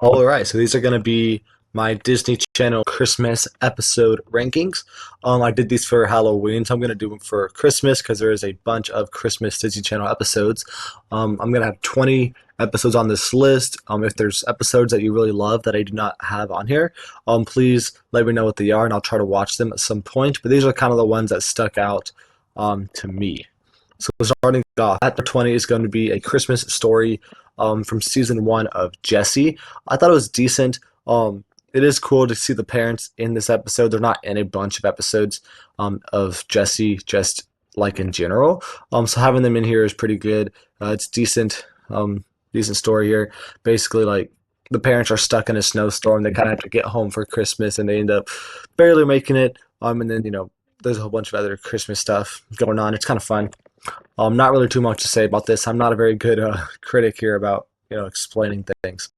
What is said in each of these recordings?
All right, so these are going to be my Disney Channel Christmas episode rankings. I did these for Halloween, so I'm going to do them for Christmas because there is a bunch of Christmas Disney Channel episodes. I'm going to have 20 episodes on this list. If there's episodes that you really love that I do not have on here, please let me know what they are, and I'll try to watch them at some point. But these are kind of the ones that stuck out to me. So starting off, at 20 is going to be A Christmas Story from season one of Jessie. I thought it was decent. It is cool to see the parents in this episode. They're not in a bunch of episodes of Jessie, just like in general. So having them in here is pretty good. It's decent, decent story here. Basically, like the parents are stuck in a snowstorm. They kind of have to get home for Christmas, and they end up barely making it. And then there's a whole bunch of other Christmas stuff going on. It's kind of fun. Not really too much to say about this. I'm not a very good critic here about explaining things.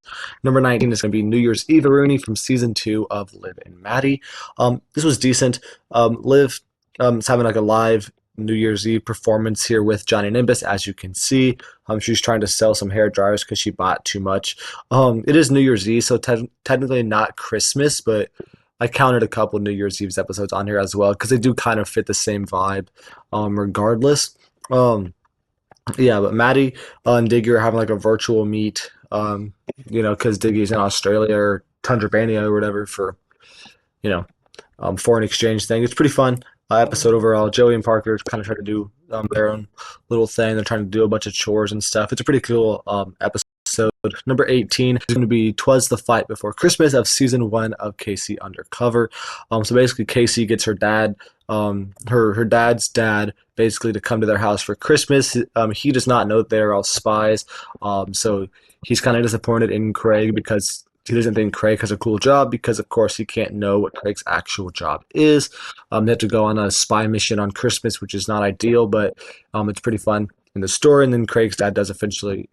Number 19 is going to be New Year's Eve Rooney from season two of Liv and Maddie. This was decent. Liv is having like a live New Year's Eve performance here with Johnny Nimbus, as you can see. She's trying to sell some hair dryers because she bought too much. It is New Year's Eve, so technically not Christmas, but I counted a couple New Year's Eve episodes on here as well because they do kind of fit the same vibe, regardless. Um, yeah, but Maddie and Diggy are having like a virtual meet, because Diggy's in Australia or Tanzania or whatever for, you know, foreign exchange thing. It's pretty fun episode overall. Joey and Parker kind of try to do their own little thing. They're trying to do a bunch of chores and stuff. It's a pretty cool episode. Number 18 is going to be "Twas the Fight Before Christmas" of season one of Casey Undercover. So basically, Casey gets her dad, her dad's dad, basically to come to their house for Christmas. He does not know that they're all spies. So he's kind of disappointed in Craig because he doesn't think Craig has a cool job because, of course, he can't know what Craig's actual job is. They have to go on a spy mission on Christmas, which is not ideal, but it's pretty fun in the story. And then Craig's dad does eventually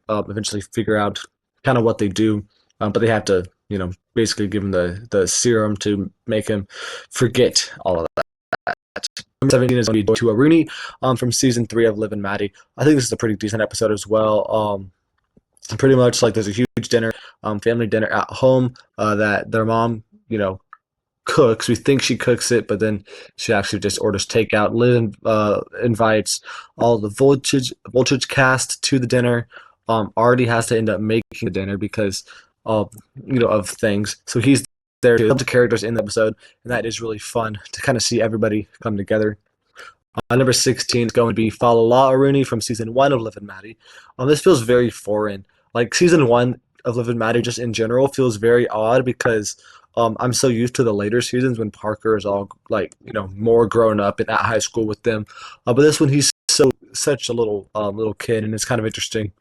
figure out kind of what they do, but they have to, basically give him the serum to make him forget all of that. Number 17 is going to be To a Rooney from season three of Liv and Maddie. I think this is a pretty decent episode as well. Pretty much like there's a huge dinner, family dinner at home that their mom, cooks. We think she cooks it, but then she actually just orders takeout. Liv invites all the Voltage cast to the dinner. Artie has to end up making the dinner because of things. So he's there to help the characters in the episode, and that is really fun to kind of see everybody come together. Number 16 is going to be Falala Rooney from season one of Liv and Maddie. This feels very foreign. Like season one of Liv and Maddie, just in general, feels very odd because I'm so used to the later seasons when Parker is all like more grown up and at high school with them. But this one he's such a little kid, and it's kind of interesting.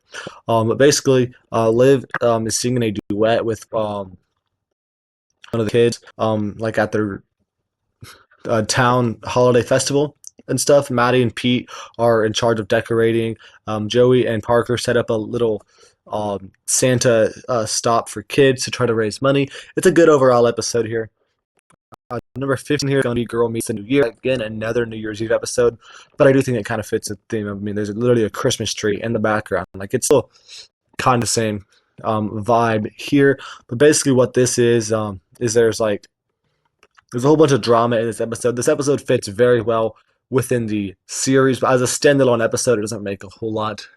But basically, Liv is singing a duet with one of the kids, like at their town holiday festival and stuff. Maddie and Pete are in charge of decorating. Joey and Parker set up a little Santa stop for kids to try to raise money. It's a good overall episode here. Number 15 here is going to be Girl Meets the New Year. Again, another New Year's Eve episode, but I do think it kind of fits the theme. I mean, there's literally a Christmas tree in the background. Like, it's still kind of the same vibe here, but basically what this is there's a whole bunch of drama in this episode. This episode fits very well within the series, but as a standalone episode, it doesn't make a whole lot.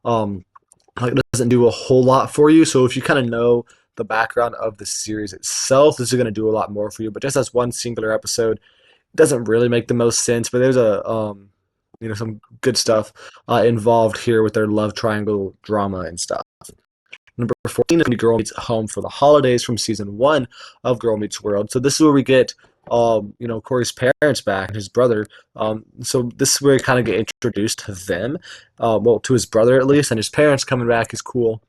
Like it doesn't do a whole lot for you. So if you kind of know the background of the series itself, this is going to do a lot more for you. But just as one singular episode, it doesn't really make the most sense. But there's some good stuff involved here with their love triangle drama and stuff. Number 14 is Girl Meets Home for the Holidays from season one of Girl Meets World. So this is where we get, Corey's parents back and his brother. So this is where we kind of get introduced to them, to his brother at least, and his parents coming back is cool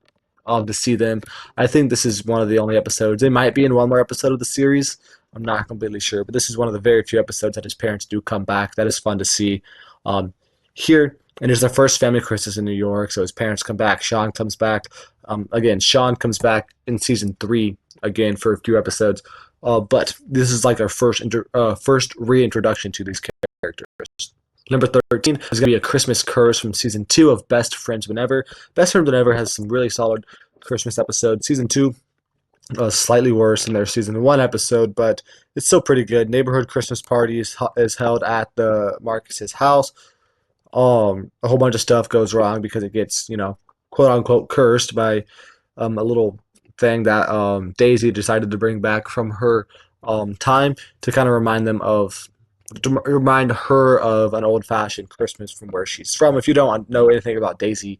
to see them. I think this is one of the only episodes. They might be in one more episode of the series. I'm not completely sure, but this is one of the very few episodes that his parents do come back. That is fun to see here. And it's their first family Christmas in New York, so his parents come back. Sean comes back. Again, Sean comes back in season three again for a few episodes. But this is like our first reintroduction to these characters. Number 13 is going to be A Christmas Curse from season two of Best Friends Whenever. Best Friends Whenever has some really solid Christmas episodes. Season two slightly worse than their season one episode, but it's still pretty good. Neighborhood Christmas party is held at the Marcus's house. A whole bunch of stuff goes wrong because it gets, quote unquote cursed by a little thing that Daisy decided to bring back from her time to kind of remind her of an old fashioned Christmas from where she's from. If you don't know anything about Daisy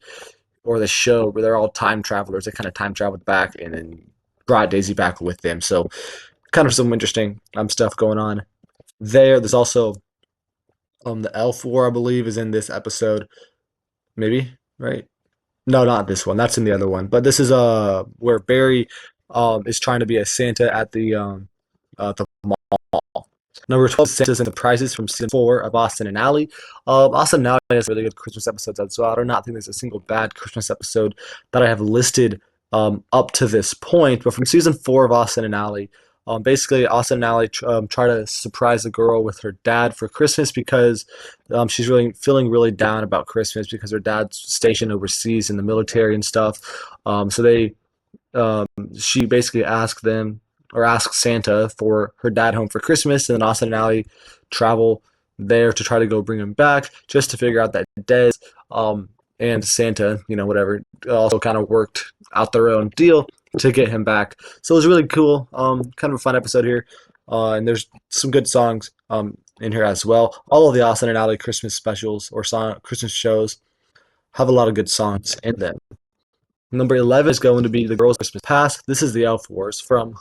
or the show, where they're all time travelers, they kind of time traveled back and then brought Daisy back with them. So kind of some interesting stuff going on there. There's also the Elf War, I believe, is in this episode. Maybe, right? No, not this one. That's in the other one. But this is where Barry is trying to be a Santa at the mall. Number 12, Santa's and the Prizes from season 4 of Austin and Ally. Austin and Ally has really good Christmas episodes as well. I do not think there's a single bad Christmas episode that I have listed up to this point. But from season 4 of Austin and Ally, basically Austin and Ally try to surprise the girl with her dad for Christmas because she's really feeling really down about Christmas because her dad's stationed overseas in the military and stuff. So um, she basically asked them or asked Santa for her dad home for Christmas, and then Austin and Ally travel there to try to go bring him back, just to figure out that Dez and Santa, whatever, also kind of worked out their own deal to get him back. So it was really cool, kind of a fun episode here, and there's some good songs in here as well. All of the Austin and Ally Christmas specials or Christmas shows have a lot of good songs in them. Number 11 is going to be The Girls Christmas Past. This is the Elf Wars from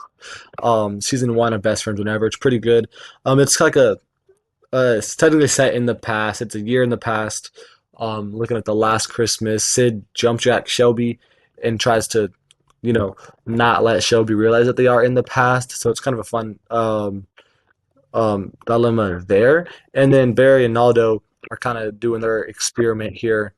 season 1 of Best Friends Whenever. It's pretty good. It's like it's technically set in the past. It's a year in the past. Looking at the last Christmas, Sid jump jack Shelby and tries to, not let Shelby realize that they are in the past. So it's kind of a fun dilemma there. And then Barry and Naldo are kind of doing their experiment here.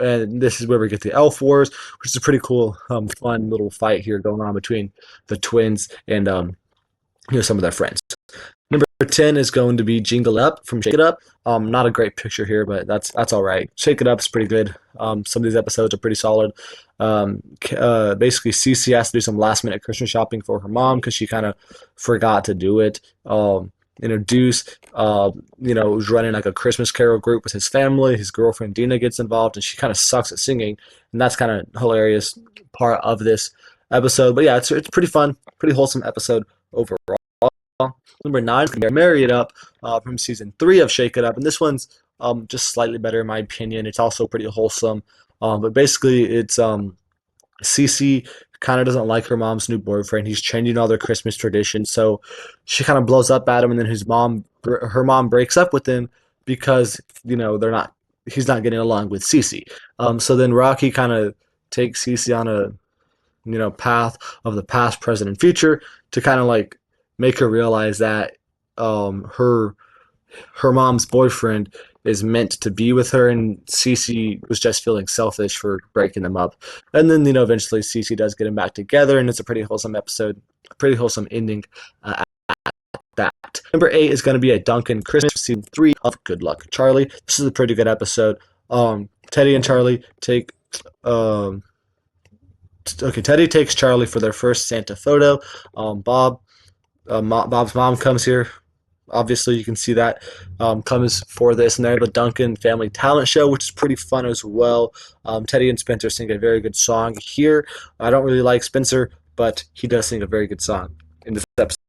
And this is where we get the Elf Wars, which is a pretty cool, fun little fight here going on between the twins and some of their friends. Number 10 is going to be Jingle Up from Shake It Up. Not a great picture here, but that's all right. Shake It Up is pretty good. Some of these episodes are pretty solid. Basically, Cece has to do some last minute Christmas shopping for her mom because she kind of forgot to do it. Introduce, was running like a Christmas Carol group with his family. His girlfriend Dina gets involved, and she kind of sucks at singing, and that's kind of hilarious part of this episode. But yeah, it's pretty fun, pretty wholesome episode overall. Number 9 is Marry It Up from season 3 of Shake It Up, and this one's just slightly better in my opinion. It's also pretty wholesome, but basically it's Cece kind of doesn't like her mom's new boyfriend. He's changing all their Christmas traditions, so she kind of blows up at him, and then her mom breaks up with him because he's not getting along with Cece. So then Rocky kind of takes Cece on a path of the past, present, and future to kind of like make her realize that her mom's boyfriend is meant to be with her, and Cece was just feeling selfish for breaking them up. And then, eventually Cece does get them back together, and it's a pretty wholesome episode, a pretty wholesome ending at that. Number 8 is going to be a Duncan Christmas season 3 of Good Luck Charlie. This is a pretty good episode. Teddy and Charlie take. Teddy takes Charlie for their first Santa photo. Bob's mom comes here. Obviously, you can see that comes for this, and they're the Duncan Family Talent Show, which is pretty fun as well. Teddy and Spencer sing a very good song here. I don't really like Spencer, but he does sing a very good song in this episode.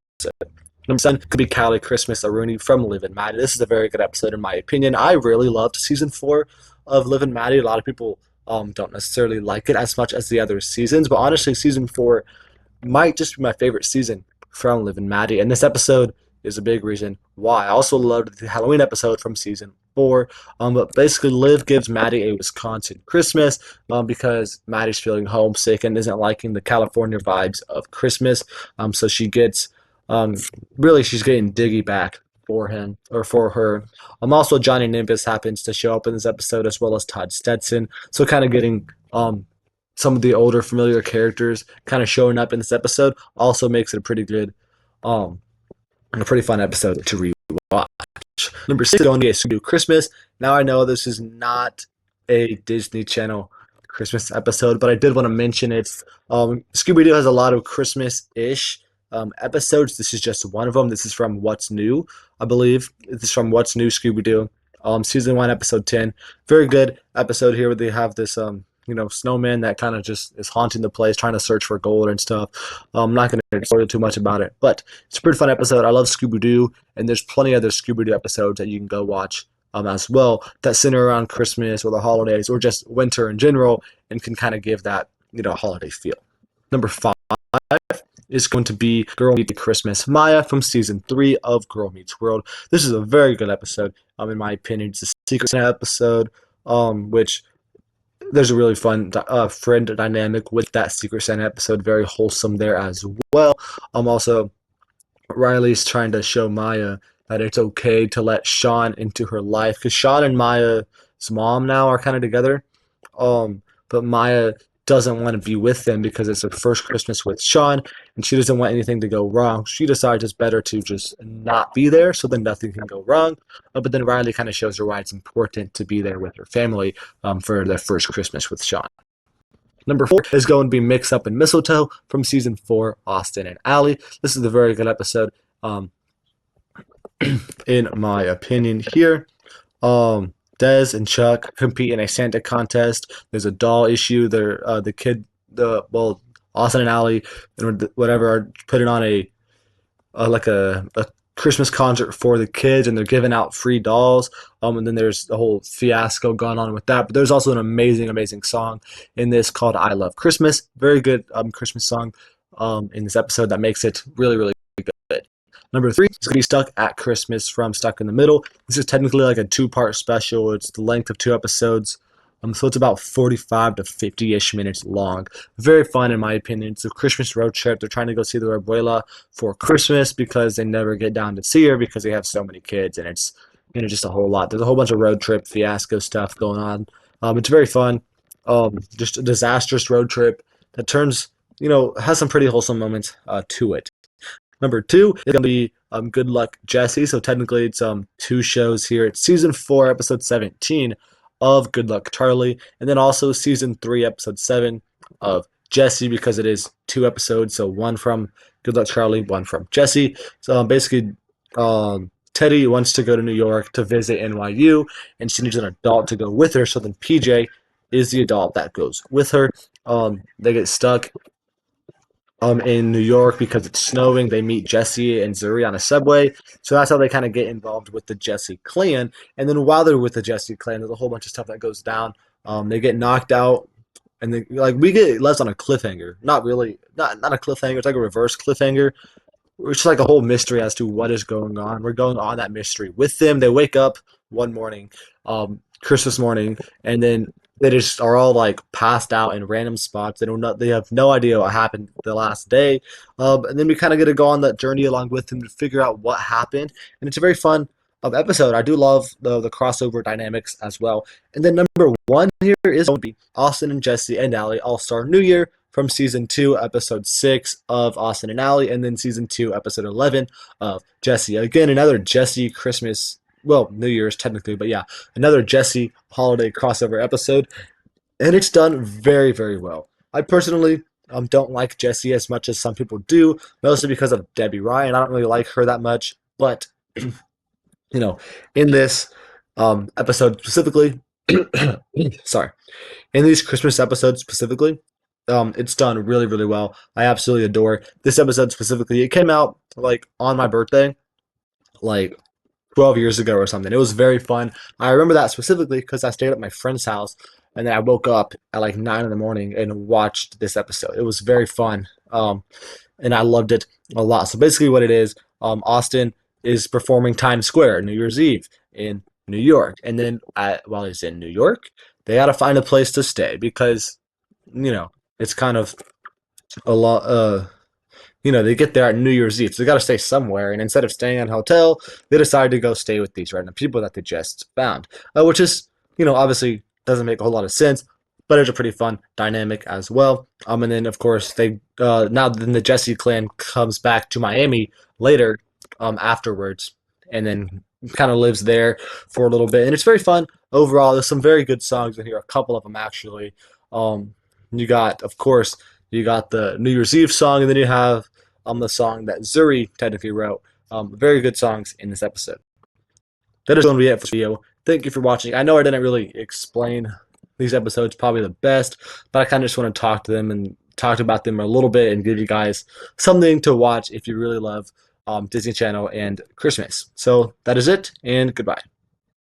Number 7 could be Callie Christmas, a Rooney from Liv and Maddie. This is a very good episode in my opinion. I really loved season 4 of Liv and Maddie. A lot of people don't necessarily like it as much as the other seasons, but honestly, season 4 might just be my favorite season from Liv and Maddie, and this episode is a big reason why. I also loved the Halloween episode from season 4, but basically Liv gives Maddie a Wisconsin Christmas because Maddie's feeling homesick and isn't liking the California vibes of Christmas, so she gets she's getting Diggy back for him or for her. Also Johnny Nimbus happens to show up in this episode as well as Todd Stetson, so kind of getting some of the older familiar characters kind of showing up in this episode also makes it a pretty good and a pretty fun episode to rewatch. Number 6 is going to be a Scooby-Doo Christmas. Now I know this is not a Disney Channel Christmas episode, but I did want to mention it's Scooby Doo has a lot of Christmas-ish episodes. This is just one of them. This is from What's New, I believe. This is from What's New Scooby Doo, season one, episode 10. Very good episode here where they have this snowman that kind of just is haunting the place, trying to search for gold and stuff. I'm not going to spoil too much about it, but it's a pretty fun episode. I love Scooby Doo, and there's plenty of other Scooby Doo episodes that you can go watch as well that center around Christmas or the holidays or just winter in general and can kind of give that holiday feel. Number 5 is going to be Girl Meets Christmas Maya from season 3 of Girl Meets World. This is a very good episode. In my opinion, it's a Secret Santa episode, which there's a really fun friend dynamic with that Secret Santa episode. Very wholesome there as well. Also, Riley's trying to show Maya that it's okay to let Sean into her life because Sean and Maya's mom now are kind of together. But Maya doesn't want to be with them because it's her first Christmas with Sean, and she doesn't want anything to go wrong. She decides it's better to just not be there, so then nothing can go wrong. But then Riley kind of shows her why it's important to be there with her family for their first Christmas with Sean. Number 4 is going to be Mix Up and Mistletoe from season 4, Austin and Ally. This is a very good episode, in my opinion here. Des and Chuck compete in a Santa contest. There's a doll issue. Austin and Ally and whatever are putting on a Christmas concert for the kids, and they're giving out free dolls. And then there's the whole fiasco going on with that. But there's also an amazing song in this called "I Love Christmas." Very good Christmas song in this episode that makes it really good. Number 3 is going to be Stuck at Christmas from Stuck in the Middle. This is technically like a 2-part special. It's the length of 2 episodes. So it's about 45 to 50-ish minutes long. Very fun in my opinion. It's a Christmas road trip. They're trying to go see their abuela for Christmas because they never get down to see her because they have so many kids, and it's just a whole lot. There's a whole bunch of road trip fiasco stuff going on. It's very fun. Just a disastrous road trip that turns, has some pretty wholesome moments to it. Number 2 is going to be Good Luck Jessie. So technically it's 2 shows here. It's season 4, episode 17 of Good Luck Charlie, and then also season 3, episode 7 of Jessie, because it is 2 episodes. So one from Good Luck Charlie, one from Jessie. So basically, Teddy wants to go to New York to visit NYU, and she needs an adult to go with her. So then PJ is the adult that goes with her. They get stuck in New York because it's snowing. They meet Jesse and Zuri on a subway. So that's how they kind of get involved with the Jesse clan. And then while they're with the Jesse clan, there's a whole bunch of stuff that goes down. They get knocked out, and then we get left on a cliffhanger. Not really, not a cliffhanger. It's like a reverse cliffhanger. It's like a whole mystery as to what is going on. We're going on that mystery with them. They wake up one morning, Christmas morning, and then they just are all like passed out in random spots. They have no idea what happened the last day. And then we kind of get to go on that journey along with them to figure out what happened. And it's a very fun episode. I do love the crossover dynamics as well. And then number 1 here is going to be Austin and Jesse and Ally All-Star New Year from season 2, episode 6 of Austin and Ally, and then season 2, episode 11 of Jesse. Again, another Jesse Christmas, well, New Year's technically, but yeah, another Jesse holiday crossover episode, and it's done very well. I personally don't like Jesse as much as some people do, mostly because of Debbie Ryan. I don't really like her that much, but in this episode specifically, sorry, in these Christmas episodes specifically, it's done really well. I absolutely adore this episode specifically. It came out like on my birthday, like 12 years ago or something. It was very fun. I remember that specifically because I stayed at my friend's house, and then I woke up at like 9 in the morning and watched this episode. It was very fun, and I loved it a lot. So basically what it is, Austin is performing Times Square New Year's Eve in New York. And then while he's in New York, they got to find a place to stay because, it's kind of a lot, they get there at New Year's Eve, so they got to stay somewhere. And instead of staying in a hotel, they decide to go stay with these random people that they just found, which is, obviously doesn't make a whole lot of sense, but it's a pretty fun dynamic as well. And then of course they now then the Jesse clan comes back to Miami later, afterwards, and then kind of lives there for a little bit, and it's very fun overall. There's some very good songs in here, a couple of them actually. You got, of course, you got the New Year's Eve song, and then you have the song that Zuri technically wrote. Very good songs in this episode. That is going to be it for this video. Thank you for watching. I know I didn't really explain these episodes probably the best, but I kind of just want to talk to them and talk about them a little bit and give you guys something to watch if you really love Disney Channel and Christmas. So that is it, and goodbye.